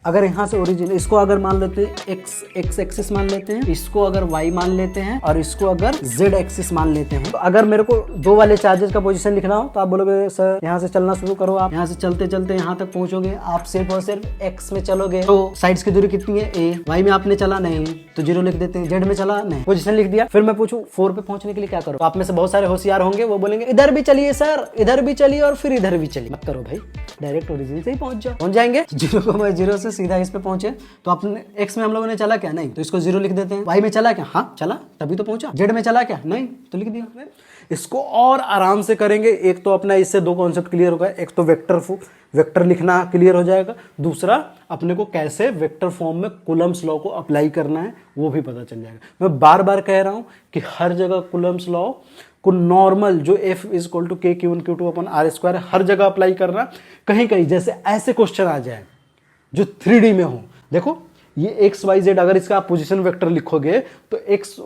अगर यहाँ से ओरिजिन इसको अगर मान लेते हैं एक्स एक्सिस मान लेते हैं, इसको अगर वाई मान लेते हैं और इसको अगर जेड एक्सिस मान लेते हैं, तो अगर मेरे को दो वाले चार्जेस का पोजीशन लिखना हो तो आप बोलोगे सर यहाँ से चलना शुरू करो, आप यहाँ से चलते चलते यहाँ तक पहुंचोगे, आप सिर्फ और सिर्फ एक्स में चलोगे तो साइड्स की दूरी कितनी है ए, वाई में आपने चला नहीं तो 0 लिख देते हैं, जेड में चला नहीं पोजीशन लिख दिया। फिर मैं पूछूं 4 पे पहुंचने के लिए क्या करो, तो आप में से बहुत सारे होशियार होंगे, वो बोलेंगे इधर भी चलिए सर, इधर भी चलिए और फिर इधर भी चलिए। मत करो भाई, डायरेक्ट ओरिजिन से ही पहुंच जाएंगे। 0,0 से सीधा इस पे पहुंचे तो आपने एक्स में हम लोगों ने चला क्या, नहीं तो इसको 0 लिख देते हैं। वाई में चला क्या, हाँ चला तभी तो पहुंचा। जेड में चला क्या, नहीं तो लिख दिया। इसको और आराम से करेंगे। एक तो अपना इससे दो कॉन्सेप्ट क्लियर होगा, एक तो वेक्टर लिखना क्लियर हो जाएगा, दूसरा अपने को कैसे वेक्टर फॉर्म में कूलम्स लॉ को अप्लाई करना है वो भी पता चल जाएगा। मैं बार बार कह रहा हूं कि हर जगह कूलम्स लॉ को नॉर्मल जो F = K Q1 Q2/R² है हर जगह अप्लाई करना। कहीं कहीं जैसे ऐसे क्वेश्चन आ जाए जो 3D में हो, देखो ये एक्स वाई जेड, अगर इसका आप पोजीशन वेक्टर लिखोगे तो एक्स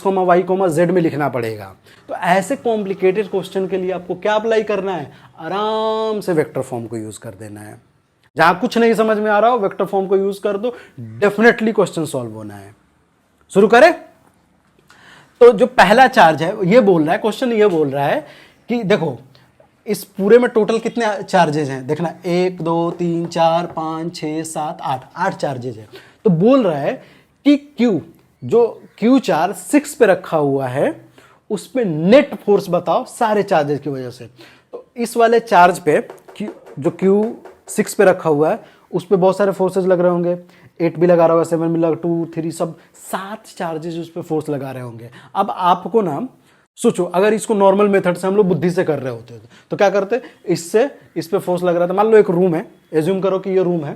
वाई जेड में लिखना पड़ेगा। तो ऐसे कॉम्प्लिकेटेड क्वेश्चन के लिए आपको क्या अप्लाई करना है, आराम से वेक्टर फॉर्म को यूज कर देना है। जहां कुछ नहीं समझ में आ रहा हो वेक्टर फॉर्म को यूज कर दो, डेफिनेटली क्वेश्चन सॉल्व होना है। शुरू करें। तो जो पहला चार्ज है ये बोल रहा है, क्वेश्चन ये बोल रहा है कि देखो इस पूरे में टोटल कितने चार्जेस हैं, देखना 1 2 3 4 5 6 7 8 चार्जेस हैं। तो बोल रहा है कि Q चार्ज 6 पे रखा हुआ है उस पे नेट फोर्स बताओ सारे चार्जेस की वजह से। तो इस वाले चार्ज पे जो Q6 पे रखा हुआ है उस पे बहुत सारे फोर्सेज लग रहे होंगे, 8 भी लगा रहा होगा, 7 भी लगा, 2 3 सब 7 चार्जेस उस पे फोर्स लगा रहे होंगे। अब आपको ना सोचो अगर इसको नॉर्मल मेथड से हम लोग बुद्धि से कर रहे होते तो क्या करते, इससे इस पे फोर्स लग रहा था, मान लो एक रूम है, एज्यूम करो कि ये रूम है,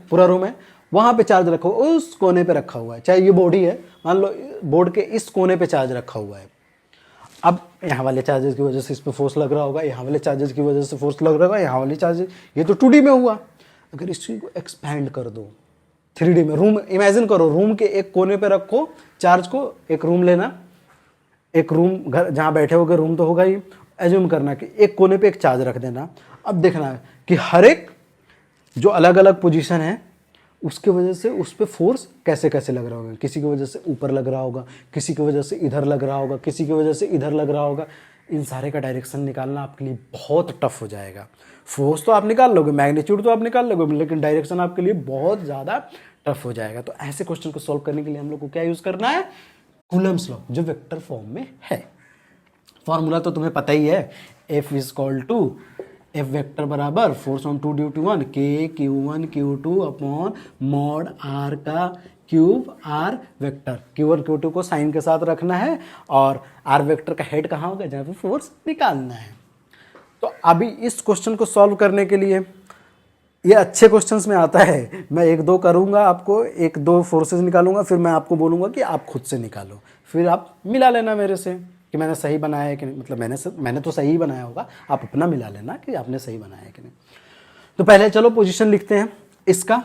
पूरा रूम है, वहां पे चार्ज रखो, उस कोने पे रखा हुआ है, चाहे ये बॉडी है, मान लो बोर्ड के इस कोने पे चार्ज रखा हुआ है। अब यहाँ वाले चार्जेस की वजह से इस पे फोर्स लग रहा होगा, यहाँ वाले चार्जेस की वजह से फोर्स लग रहा होगा, यहाँ वाले चार्जेस, ये तो 2D में हुआ। अगर इसको एक्सपैंड कर दो 3D में, रूम इमेजिन करो, रूम के एक कोने पे रखो चार्ज को, एक रूम लेना, एक रूम घर जहाँ बैठे होगे रूम तो होगा ही, एज्यूम करना कि एक कोने पे एक चार्ज रख देना। अब देखना कि हर एक जो अलग अलग पोजीशन है उसके वजह से उस पर फोर्स कैसे कैसे लग रहा होगा, किसी की वजह से ऊपर लग रहा होगा, किसी की वजह से इधर लग रहा होगा, किसी की वजह से इधर लग रहा होगा। इन सारे का डायरेक्शन निकालना आपके लिए बहुत टफ हो जाएगा। फोर्स तो आप निकाल लोगे, मैग्नीट्यूड तो आप निकाल लोगे, लेकिन डायरेक्शन आपके लिए बहुत ज़्यादा टफ हो जाएगा। तो ऐसे क्वेश्चन को सॉल्व करने के लिए हम लोग को क्या यूज़ करना है, कूलम्स लॉ जो वेक्टर फॉर्म में है। फॉर्मूला तो तुम्हें पता ही है, F वेक्टर बराबर force on 2/1 K Q1 Q2/mod R का cube R vector. Q1 Q2 को साइन के साथ रखना है और R वेक्टर का हेड कहाँ होगा, जहाँ पे फोर्स निकालना है। तो अभी इस क्वेश्चन को सॉल्व करने के लिए, ये अच्छे क्वेश्चंस में आता है, मैं 1-2 करूंगा, आपको 1-2 फोर्सेस निकालूंगा, फिर मैं आपको बोलूंगा कि आप खुद से निकालो, फिर आप मिला लेना मेरे से कि मैंने सही बनाया है कि नहीं। मतलब मैंने तो सही बनाया होगा, आप अपना मिला लेना कि आपने सही बनाया है कि नहीं। तो पहले चलो पोजीशन लिखते हैं इसका,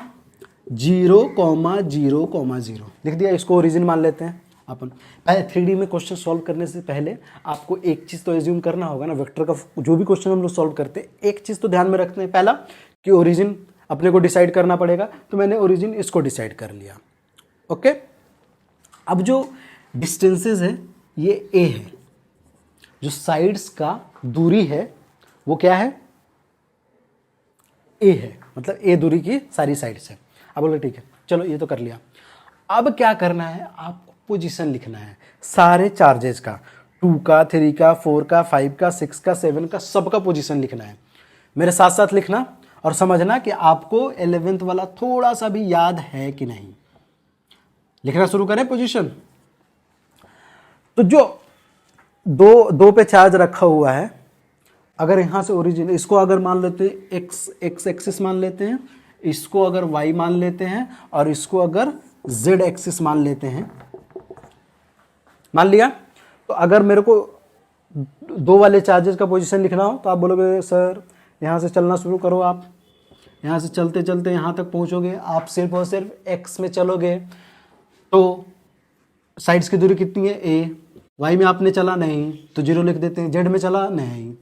0,0,0 लिख दिया, इसको ओरिजिन मान लेते हैं अपन। पहले 3D में क्वेश्चन सॉल्व करने से पहले आपको एक चीज़ तो एज्यूम करना होगा ना, वेक्टर का जो भी क्वेश्चन हम लोग सॉल्व करते हैं एक चीज़ तो ध्यान में रखते हैं, पहला कि ओरिजिन अपने को डिसाइड करना पड़ेगा। तो मैंने ओरिजिन इसको डिसाइड कर लिया, ओके। अब जो डिस्टेंसेस है ये A है, जो साइड्स का दूरी है वो क्या है, A है, मतलब A दूरी की सारी साइड्स है। अब बोलो ठीक है, चलो ये तो कर लिया। अब क्या करना है, आपको पोजीशन लिखना है सारे चार्जेस का, 2 का 3 का 4 का 5 का 6 का 7 का, सबका पोजीशन लिखना है। मेरे साथ साथ लिखना और समझना कि आपको 11th वाला थोड़ा सा भी याद है कि नहीं। लिखना शुरू करें पोजीशन। तो जो दो पे चार्ज रखा हुआ है, अगर यहां से ओरिजिन, इसको अगर मान लेते हैं एक्स एक्सिस मान लेते हैं, इसको अगर वाई मान लेते हैं और इसको अगर जेड एक्सिस मान लेते हैं, मान लिया। तो अगर मेरे को दो वाले चार्जेस का पोजीशन लिखना हो तो आप बोलोगे सर यहाँ से चलना शुरू करो, आप यहाँ से चलते चलते यहाँ तक पहुँचोगे, आप सिर्फ और सिर्फ एक्स में चलोगे तो साइड्स की दूरी कितनी है A, वाई में आपने चला नहीं तो 0 लिख देते हैं, जेड में चला नहीं।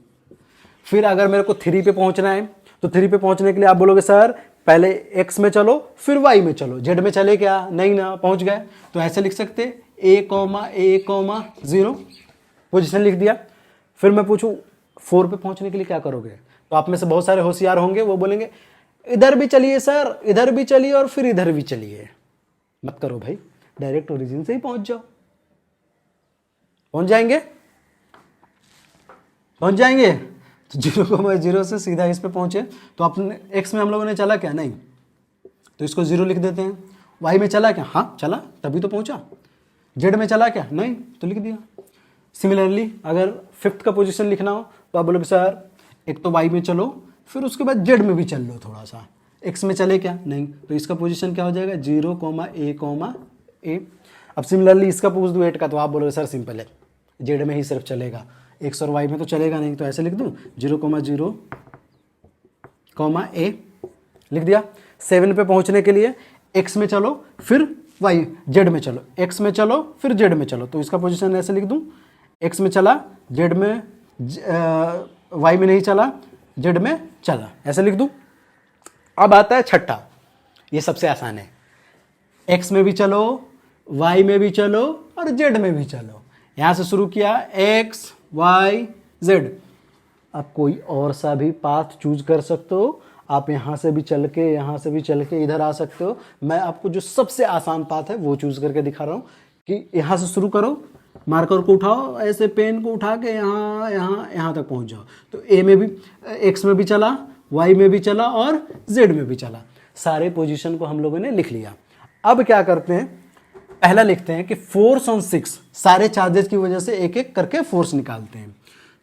फिर अगर मेरे को 3 पे पहुँचना है तो 3 पे पहुँचने के लिए आप बोलोगे सर पहले x में चलो फिर y में चलो, z में चले क्या, नहीं ना, पहुंच गए। तो ऐसे लिख सकते a, 0 पोजीशन लिख दिया। फिर मैं पूछूं 4 पे पहुंचने के लिए क्या करोगे, तो आप में से बहुत सारे होशियार होंगे, वो बोलेंगे इधर भी चलिए सर, इधर भी चलिए और फिर इधर भी चलिए। मत करो भाई, डायरेक्ट ओरिजिन से ही पहुंच जाओ। पहुंच जाएंगे, पहुंच जाएंगे। तो 0,0 से सीधा इस पे पहुंचे। तो अपने x में हम लोगों ने चला क्या, नहीं, तो इसको 0 लिख देते हैं। y में चला क्या, हाँ चला, तभी तो पहुंचा। z में चला क्या, नहीं, तो लिख दिया। सिमिलरली अगर 5th का पोजीशन लिखना हो तो आप बोलोगे सर एक तो y में चलो, फिर उसके बाद z में भी चल लो थोड़ा सा। x में चले क्या, नहीं, तो इसका पोजीशन क्या हो जाएगा, 0,a,a। अब सिमिलरली इसका पूछ दूँ 8 का, तो आप बोलोगे सर सिंपल है, z में ही सिर्फ चलेगा, x और y में तो चलेगा नहीं। तो ऐसे लिख दूँ 0,0,a लिख दिया। 7 पे पहुंचने के लिए x में चलो फिर y, z में चलो, x में चलो फिर z में चलो। तो इसका पोजीशन ऐसे लिख दूँ, x में चला, z में y में नहीं चला, z में चला, ऐसे लिख दूँ। अब आता है छठा, ये सबसे आसान है, x में भी चलो, y में भी चलो और z में भी चलो। यहाँ से शुरू किया x, y, z। आप कोई और सा भी पाथ चूज कर सकते हो, आप यहाँ से भी चल के, यहाँ से भी चल के इधर आ सकते हो। मैं आपको जो सबसे आसान पाथ है वो चूज करके दिखा रहा हूँ कि यहाँ से शुरू करो, मार्कर को उठाओ, ऐसे पेन को उठा के यहाँ यहाँ यहाँ तक पहुँच जाओ। तो ए में भी, एक्स में भी चला, वाई में भी चला और जेड में भी चला। सारे पोजीशन को हम लोगों ने लिख लिया। अब क्या करते हैं, पहला लिखते हैं कि फोर्स ऑन 6, सारे चार्जेस की वजह से एक एक करके फोर्स निकालते हैं।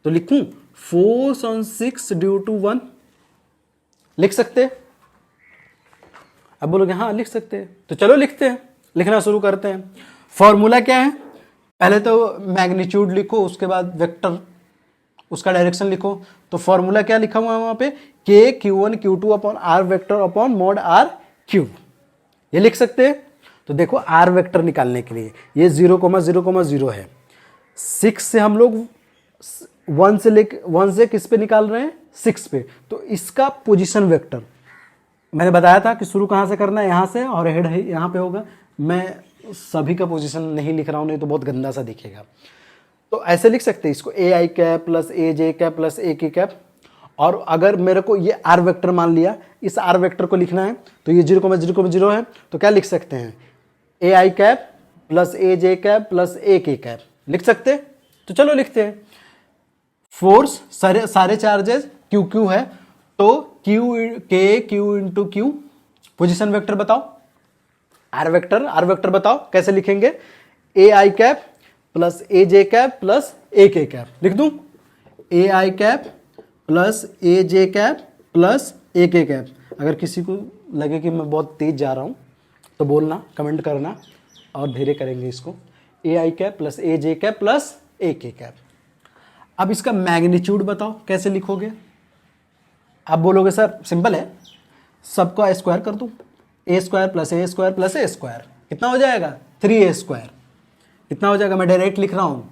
तो लिखूं फोर्स ऑन 6 ड्यू टू 1, लिख सकते हैं? अब बोलोगे हाँ लिख सकते हैं, तो चलो लिखते हैं, लिखना शुरू करते हैं। फॉर्मूला क्या है, पहले तो मैग्नीट्यूड लिखो, उसके बाद वेक्टर, उसका डायरेक्शन लिखो। तो फॉर्मूला क्या लिखा हुआ है वहां पे, K Q1 Q2 upon r vector upon mod r cube, ये लिख सकते हैं। तो देखो आर वेक्टर निकालने के लिए ये 0,0,0 है, 6 से हम लोग 1 से किस पे निकाल रहे हैं, 6 पे। तो इसका पोजीशन वेक्टर मैंने बताया था कि शुरू कहाँ से करना है, यहाँ से, और हेड है यहाँ पे होगा। मैं सभी का पोजीशन नहीं लिख रहा हूँ, नहीं तो बहुत गंदा सा दिखेगा। तो ऐसे लिख सकते हैं इसको, ए I cap plus A J cap plus a K cap. और अगर मेरे को ये आर वेक्टर मान लिया, इस आर वेक्टर को लिखना है, तो ये 0,0,0 है, तो क्या लिख सकते हैं, ए I cap plus A J cap plus a K cap, लिख सकते हैं। तो चलो लिखते हैं। फोर्स सारे चार्जेस क्यू क्यू है, तो क्यू के Q into Q, position vector बताओ, आर वेक्टर बताओ कैसे लिखेंगे, ए I cap plus A J cap plus a K cap, लिख दूं, ए I cap plus A J cap plus a K cap. अगर किसी को लगे कि मैं बहुत तेज जा रहा हूं तो बोलना, कमेंट करना, और धीरे करेंगे इसको। ए I cap plus A J cap plus a K cap. अब इसका मैग्नीट्यूड बताओ कैसे लिखोगे। आप बोलोगे सर सिंपल है, सबका स्क्वायर कर दूं, ए स्क्वायर प्लस ए स्क्वायर प्लस ए स्क्वायर, कितना हो जाएगा, 3a स्क्वायर। कितना हो जाएगा, मैं डायरेक्ट लिख रहा हूं,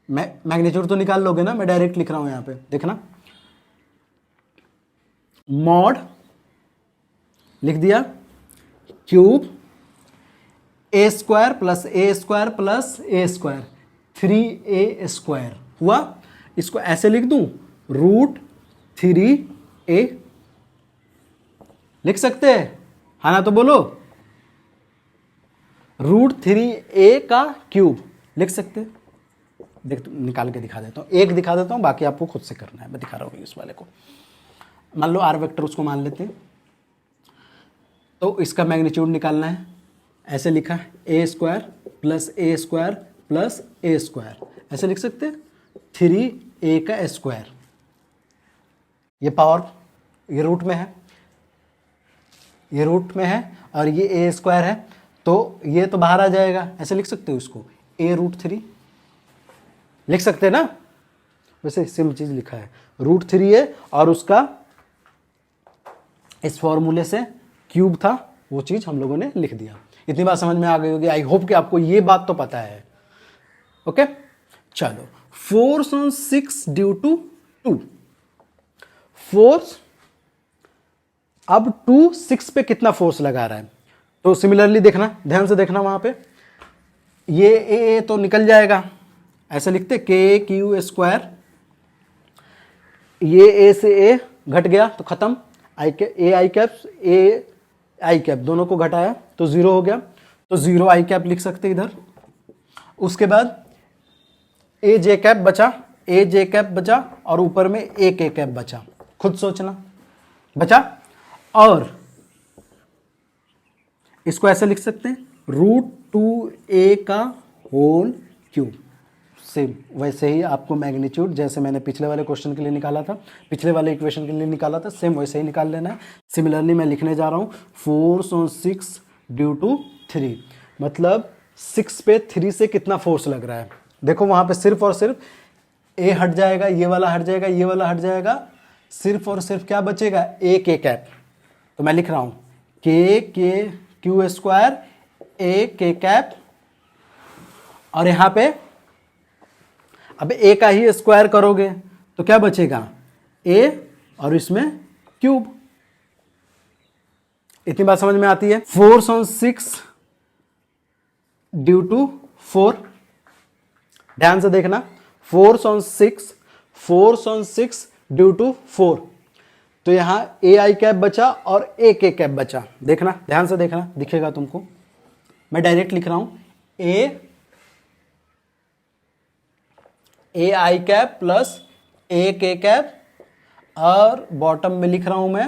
मैं मैग्नीट्यूड तो निकाल लोगे ना, मैं डायरेक्ट लिख रहा हूं यहां पे, देखना, मॉड लिख दिया, क्यूब ए स्क्वायर प्लस ए स्क्वायर प्लस ए स्क्वायर, 3a स्क्वायर हुआ। इसको ऐसे लिख दूं, √3a, लिख सकते हैं, हाँ ना, तो बोलो, √3a का क्यूब लिख सकते। देख निकाल के दिखा देता हूँ, एक दिखा देता हूँ, बाकी आपको खुद से करना है, मैं दिखा रहा हूँ इस वाले को। मान लो आर वेक्टर उसको मान लेते हैं, तो इसका मैग्नीट्यूड निकालना है, ऐसे लिखा ए स्क्वायर प्लस ए स्क्वायर प्लस ए स्क्वायर, ऐसे लिख सकते हैं, 3a का स्क्वायर। ये पावर, ये रूट में है, ये रूट में है, और ये ए स्क्वायर है, तो ये तो बाहर आ जाएगा, ऐसे लिख सकते हो इसको, a√3 लिख सकते हैं ना। वैसे सेम चीज लिखा है, √3a, और उसका इस फॉर्मूले से क्यूब था, वो चीज हम लोगों ने लिख दिया। इतनी बात समझ में आ गई होगी, आई होप कि आपको ये बात तो पता है। ओके, चलो, force on 6 due to 2, force अब 2 6 पे कितना फोर्स लगा रहा है, तो सिमिलरली देखना, ध्यान से देखना, वहां पे ये ए तो निकल जाएगा, ऐसे लिखते के क्यू स्क्वायर, ये ए से ए घट गया तो खत्म, ए I cap A I cap दोनों को घटाया तो 0 हो गया, तो 0 आई कैप लिख सकते इधर। उसके बाद ए जे कैप बचा, ए जे कैप बचा और ऊपर में ए के कैप बचा, खुद सोचना बचा। और इसको ऐसे लिख सकते हैं √2a का होल क्यूब। सेम वैसे ही आपको मैग्नीट्यूड जैसे मैंने पिछले वाले क्वेश्चन के लिए निकाला था, पिछले वाले इक्वेशन के लिए निकाला था, सेम वैसे ही निकाल लेना है। सिमिलरली मैं लिखने जा रहा हूँ फोर्स ऑन 6 ड्यू टू 3, मतलब 6 पे 3 से कितना फोर्स लग रहा है। देखो वहां पे सिर्फ और सिर्फ ए हट जाएगा, ये वाला हट जाएगा, ये वाला हट जाएगा, सिर्फ और सिर्फ क्या बचेगा, ए के कैप। तो मैं लिख रहा हूं के Q square a K cap, और यहां पे अब ए का ही स्क्वायर करोगे तो क्या बचेगा, ए और इसमें क्यूब। इतनी बात समझ में आती है। फोर्स ऑन 6 ड्यू टू 4, ध्यान से देखना, फोर्स ऑन 6 ड्यू टू 4, तो यहां ए आई कैप बचा और ए के कैप बचा। देखना, ध्यान से देखना, दिखेगा तुमको, मैं डायरेक्ट लिख रहा हूं ए I cap plus a K cap, और बॉटम में लिख रहा हूं मैं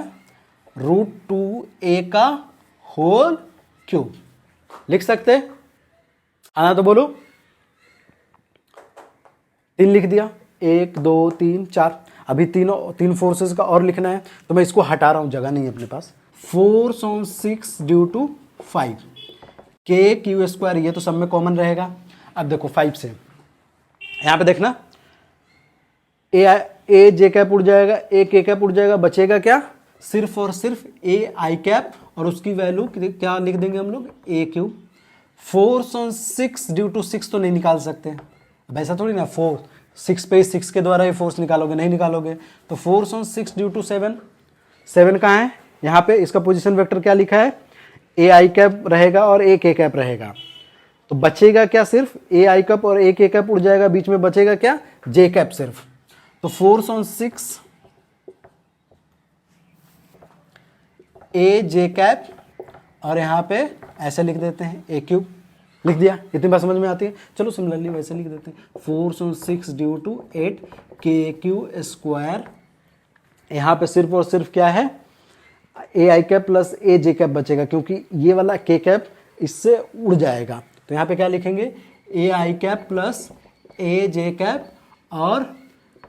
√2a का होल क्यूब। लिख सकते, आना तो बोलो। 3 लिख दिया, 1 2 3 4, अभी तीन फोर्सेस का और लिखना है, तो मैं इसको हटा रहा हूं, जगह नहीं है अपने पास। फोर्स ऑन 6 ड्यू टू 5 के क्यू स्क्वायर, ये तो सब में कॉमन रहेगा। अब देखो 5 से यहां पे देखना, ए जे कैप उड़ जाएगा, ए के कैप उड़ जाएगा, बचेगा क्या, सिर्फ और सिर्फ ए आई कैप, और उसकी वैल्यू क्या लिख देंगे हम लोग, a cube. Force on 6 due to 6 तो नहीं निकाल सकते, अब ऐसा थोड़ी ना 6 पे 6 के द्वारा ही फोर्स निकालोगे, नहीं निकालोगे। तो फोर्स ऑन 6 ड्यू टू 7 कहाँ है, यहाँ पे इसका पोजीशन वेक्टर क्या लिखा है, ए आई कैप रहेगा और ए के कैप रहेगा, तो बचेगा क्या, सिर्फ ए आई कैप और ए के कैप उड़ जाएगा, बीच में बचेगा क्या, जे कैप सिर्फ। तो force on 6 A J cap, और यहां पे ऐसे लिख देते हैं ए क्यूब, लिख दिया। इतनी बात समझ में आती है। चलो सिमिलरली वैसे लिख देते हैं, फोर्स ऑन 6 ड्यू टू 8 के क्यू स्क्वायर, यहां पे सिर्फ और सिर्फ क्या है, ए I cap plus A J cap बचेगा, क्योंकि ये वाला के कैप इससे उड़ जाएगा। तो यहाँ पे क्या लिखेंगे, ए I cap plus A J cap और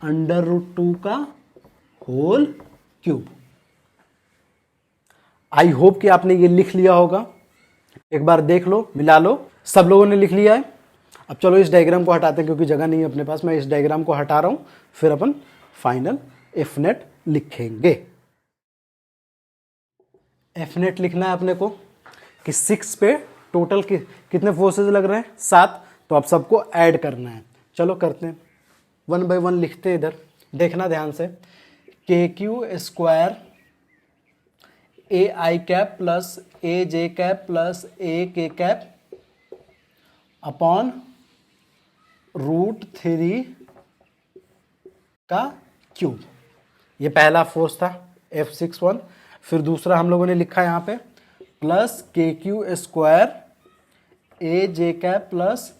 √2 का होल क्यूब। आई होप कि आपने ये लिख लिया होगा, एक बार देख लो, मिला लो। सब लोगों ने लिख लिया है। अब चलो इस डायग्राम को हटाते हैं, क्योंकि जगह नहीं है अपने पास। मैं इस डायग्राम को हटा रहा हूं, फिर अपन फाइनल एफ नेट लिखेंगे। एफ नेट लिखना है अपने को कि 6 पे टोटल कितने फोर्सेस लग रहे हैं, 7, तो आप सबको ऐड करना है। चलो करते हैं, 1 बाय 1 लिखते हैं। इधर देखना ध्यान से, के Q square a I cap plus A J cap plus a K cap upon √3 का क्यूब। ये पहला फोर्स था F61। फिर दूसरा हम लोगों ने लिखा यहाँ पे plus K Q square A J cap plus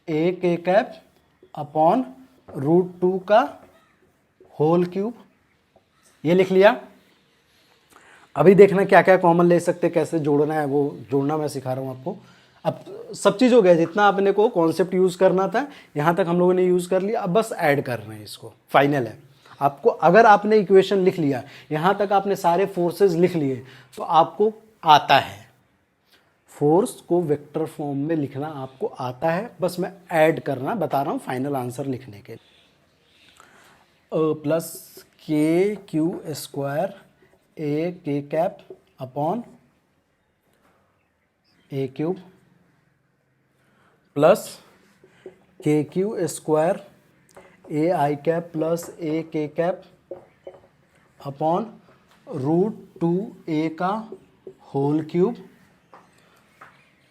a K cap upon √2 का होल क्यूब। ये लिख लिया। अभी देखना क्या क्या कॉमन ले सकते, कैसे जोड़ना है, वो जोड़ना मैं सिखा रहा हूँ आपको। अब सब चीज़ हो गया, जितना अपने को कॉन्सेप्ट यूज़ करना था यहाँ तक हम लोगों ने यूज़ कर लिया। अब बस ऐड कर रहे हैं, इसको फाइनल है। आपको अगर आपने इक्वेशन लिख लिया, यहाँ तक आपने सारे फोर्सेस लिख लिए, तो आपको आता है फोर्स को वेक्टर फॉर्म में लिखना, आपको आता है। बस मैं ऐड करना बता रहा हूँ फाइनल आंसर लिखने के। Plus K Q square a K cap upon a cube plus K Q square a I cap plus a K cap upon √2a का whole cube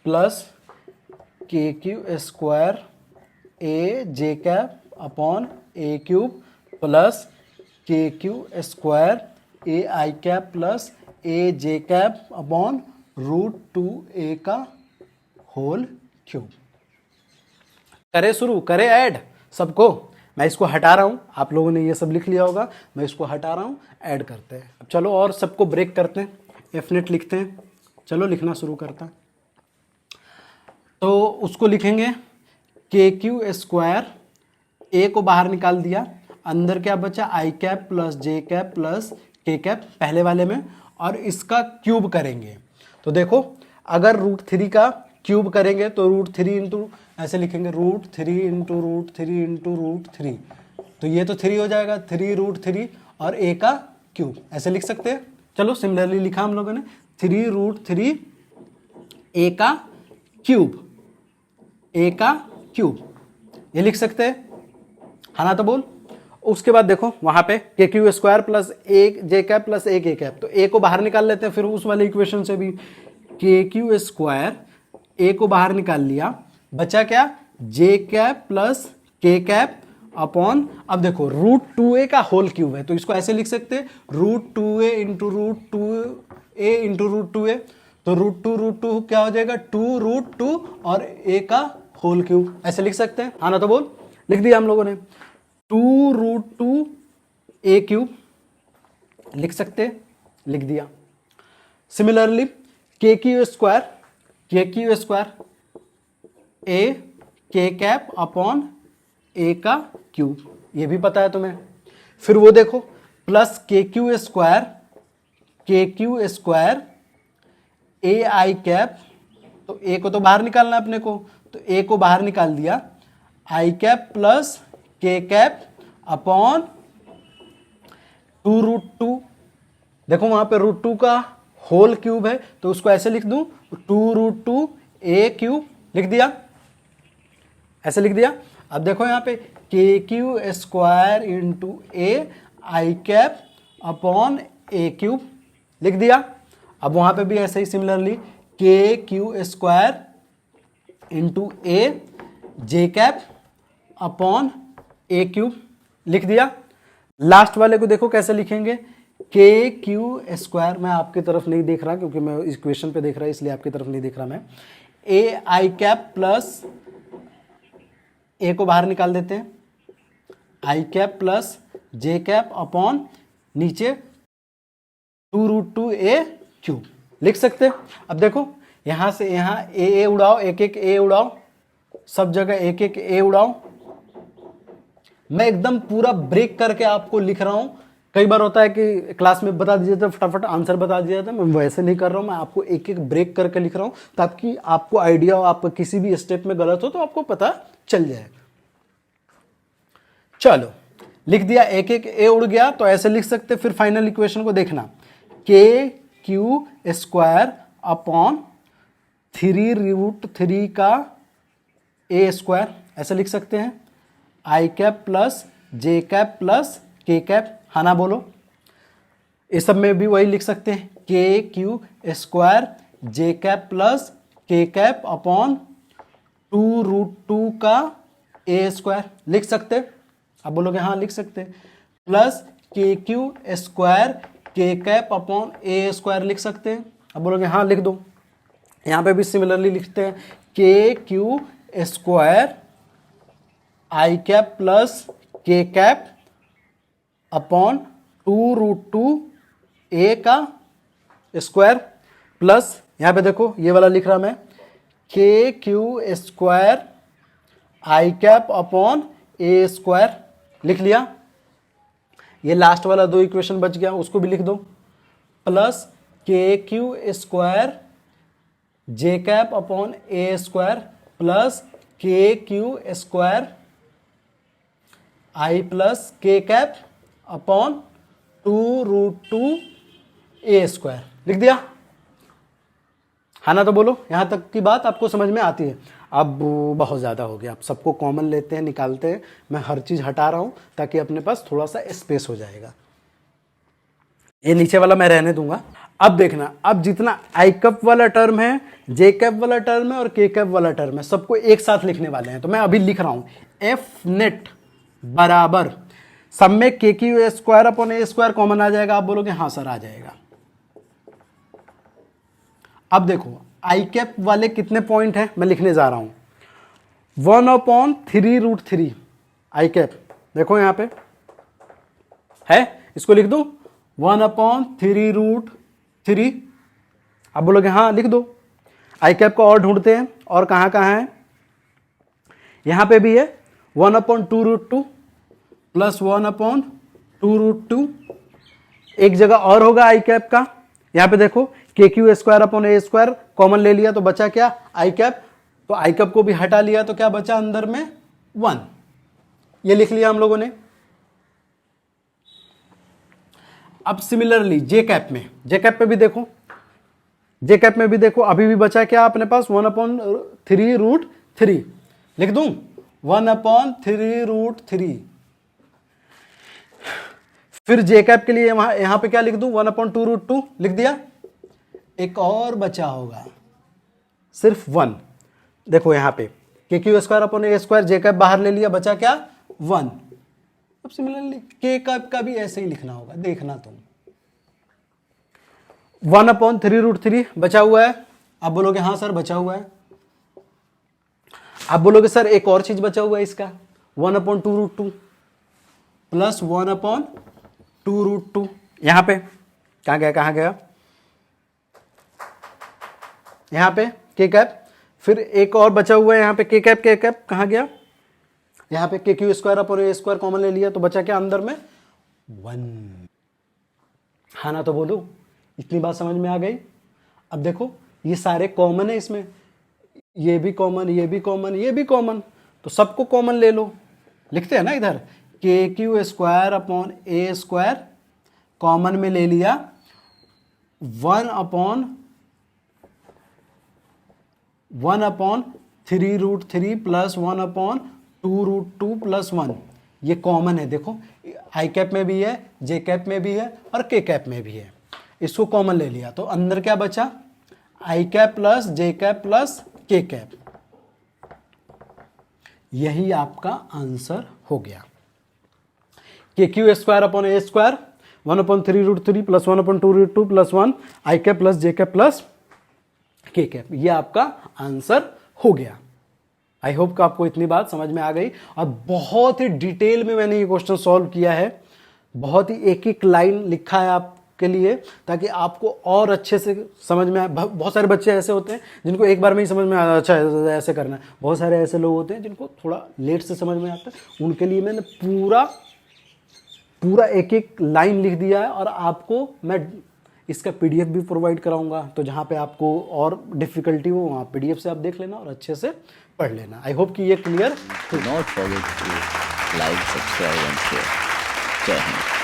plus KQ² a J cap upon a cube plus KQ² a I cap plus a J cap upon √2a का whole cube. करे शुरू, करे add सबको। मैं इसको हटा रहा हूं, आप लोगों ने ये सब लिख लिया होगा, मैं इसको हटा रहा हूं, ऐड करते हैं। अब चलो और सबको ब्रेक करते हैं, एफनेट लिखते हैं। चलो लिखना शुरू करता है। तो उसको लिखेंगे KQ², a को बाहर निकाल दिया, अंदर क्या बचा आई कैप प्लस जे कैप प्लस के कैप पहले वाले में, और इसका क्यूब करेंगे। तो देखो अगर √3 का क्यूब करेंगे तो √3 इंटू ऐसे लिखेंगे √3 इंटू √3 इंटू √3, तो ये तो 3 हो जाएगा, 3√3 और a का क्यूब ऐसे लिख सकते हैं। चलो सिमिलरली लिखा हम लोगों ने 3√3 a का क्यूब, a का क्यूब ये लिख सकते हैं, है ना। तो बोल उसके बाद देखो वहां पे KQ² प्लस एक जे कैप प्लस एक ए कैप, तो a को बाहर निकाल लेते हैं। फिर उस वाले इक्वेशन से भी KQ² a को बाहर निकाल लिया, बचा क्या जे cap plus K cap upon, अब देखो √2a का होल क्यूब है तो इसको ऐसे लिख सकते हैं √2a into √2a into √2a, तो √2 क्या हो जाएगा 2√2 और a का होल क्यूब ऐसे लिख सकते हैं, हाँ ना। तो बोल लिख दिया हम लोगों ने 2√2a क्यूब लिख सकते हैं, लिख दिया। सिमिलरली KQ² a के कैप अपॉन a का क्यूब, ये भी पता है तुम्हें। फिर वो देखो plus KQ² a I cap, तो a को तो बाहर निकालना है अपने को, तो a को बाहर निकाल दिया, आई cap plus K cap upon 2√2, देखो वहां पे √2 का होल क्यूब है तो उसको ऐसे लिख दूं 2√2a क्यूब लिख दिया, ऐसे लिख दिया। अब देखो यहाँ पे KQ² into a I cap upon a cube लिख दिया। अब वहां पे भी ऐसे ही similarly KQ² into a J cap upon a cube लिख दिया। लास्ट वाले को देखो कैसे लिखेंगे KQ², मैं आपकी तरफ नहीं देख रहा क्योंकि मैं इस क्वेश्चन पे देख रहा इसलिए आपकी तरफ नहीं देख रहा मैं, a I cap plus a को बाहर निकाल देते हैं, आई कैप प्लस जे कैप अपॉन नीचे 2√2a क्यूब लिख सकते हैं। अब देखो यहां से यहां a उड़ाओ, एक एक a उड़ाओ, सब जगह एक एक a उड़ाओ। मैं एकदम पूरा ब्रेक करके आपको लिख रहा हूं। कई बार होता है कि क्लास में बता दीजिए तो फटाफट आंसर बता दिया जाता है, मैं वैसे नहीं कर रहा हूं, मैं आपको एक एक ब्रेक करके लिख रहा हूं ताकि आपको आइडिया हो, आप किसी भी स्टेप में गलत हो तो आपको पता चल जाए। चलो लिख दिया, एक एक a उड़ गया तो ऐसे लिख सकते। फिर फाइनल इक्वेशन को देखना KQ² अपॉन 3√3 का a² ऐसे लिख सकते हैं, आई कैप प्लस जे कैप प्लस के कैप, हाँ ना बोलो। इस सब में भी वही लिख सकते हैं KQ² J cap plus K cap upon 2√2 का a² लिख सकते। अब बोलोगे हाँ लिख सकते, प्लस KQ² के कैप अपॉन a² लिख सकते हैं। अब बोलोगे हाँ लिख दो। यहाँ पे भी सिमिलरली लिखते हैं KQ² आई cap plus K cap upon 2√2a का स्क्वायर, प्लस यहाँ पे देखो ये वाला लिख रहा मैं KQ² आई कैप अपॉन a² लिख लिया। ये लास्ट वाला दो इक्वेशन बच गया, उसको भी लिख दो, plus KQ² J cap upon a² plus KQ² I plus K cap upon 2√2a² लिख दिया, है ना। तो बोलो यहां तक की बात आपको समझ में आती है। अब बहुत ज़्यादा हो गया, आप सबको कॉमन लेते हैं, निकालते हैं। मैं हर चीज़ हटा रहा हूं ताकि अपने पास थोड़ा सा स्पेस हो जाएगा। ये नीचे वाला मैं रहने दूंगा। अब देखना, अब जितना आई कैप वाला टर्म है, जे कैप वाला टर्म है और के कैप वाला टर्म है, सबको एक साथ लिखने वाले हैं। तो मैं अभी लिख रहा हूं एफ नेट बराबर सब में के क्यू स्क्वायर अपॉन ए स्क्वायर कॉमन आ जाएगा। आप बोलोगे हाँ सर आ जाएगा। अब देखो आई कैप वाले कितने पॉइंट है मैं लिखने जा रहा हूं, 1/3√3 आई कैप। देखो यहां पे है, इसको लिख दो 1/3√3। आप बोलोगे हाँ लिख दो। आई कैप को और ढूंढते हैं, और कहां कहां है, यहां पे भी है 1/2√2 प्लस 1/2√2। एक जगह और होगा आई कैप का, यहां पे देखो के क्यू स्क्वायर अपॉन ए स्क्वायर कॉमन ले लिया तो बचा क्या, आई कैप। तो आई कैप को भी हटा लिया तो क्या बचा अंदर में 1। ये लिख लिया हम लोगों ने। अब सिमिलरली जे कैप में, जे कैप पे भी देखो, जे कैप में भी देखो अभी भी बचा क्या अपने पास 1/3√3। लिख दूं 1/3√3। फिर जे कैप के लिए यहां पे क्या लिख दूं 1/2√2 लिख दिया। एक और बचा होगा सिर्फ 1। देखो यहां पे के क्यू स्क्वायर अपॉन ए स्क्वायर, जे कैप बाहर ले लिया, बचा क्या 1। अब सिमिलरली के कैप का भी ऐसे ही लिखना होगा, देखना तुम 1/3√3 बचा हुआ है। आप बोलोगे हाँ सर बचा हुआ है। आप बोलोगे सर एक और चीज बचा हुआ है इसका 1/2√2 प्लस 1/2√2। यहां पे कहां गया, कहां गया, यहां पे के कैप। फिर एक और बचा हुआ है यहां पे के कैप, के कैप कहां गया, यहां पे के क्यू स्क्वायर अपॉन ए स्क्वायर कॉमन ले लिया तो बचा क्या अंदर में 1। हाँ ना तो बोलो, इतनी बात समझ में आ गई। अब देखो ये सारे कॉमन है इसमें, ये भी कॉमन, ये भी कॉमन, ये भी कॉमन, तो सबको कॉमन ले लो। लिखते हैं ना इधर के क्यू स्क्वायर अपॉन ए स्क्वायर कॉमन में ले लिया 1/3√3 प्लस 1/2√2 प्लस 1। ये कॉमन है। देखो आई कैप में भी है, जे कैप में भी है और के कैप में भी है। इसको कॉमन ले लिया तो अंदर क्या बचा, आई कैप प्लस जे कैप प्लस के कैप। यही आपका आंसर हो गया। के क्यू स्क्वायर अपॉन ए स्क्वायर 1/3√3 प्लस 1/2√2 प्लस 1 आई कैप प्लस जे कैप प्लस के कैप। ये आपका आंसर हो गया। आई होप कि आपको इतनी बात समझ में आ गई। और बहुत ही डिटेल में मैंने ये क्वेश्चन सॉल्व किया है, बहुत ही एक एक लाइन लिखा है आपके लिए ताकि आपको और अच्छे से समझ में आए। बहुत सारे बच्चे ऐसे होते हैं जिनको एक बार में ही समझ में आता है, अच्छा ऐसे करना है। बहुत सारे ऐसे लोग होते हैं जिनको थोड़ा लेट से समझ में आता है। उनके लिए मैंने पूरा एक एक लाइन लिख दिया है और आपको मैं इसका पीडीएफ भी प्रोवाइड कराऊंगा। तो जहाँ पे आपको और डिफिकल्टी हो वहाँ पीडीएफ से आप देख लेना और अच्छे से पढ़ लेना। आई होप कि ये clear. Do not forget to like, subscribe and share. जय हिंद।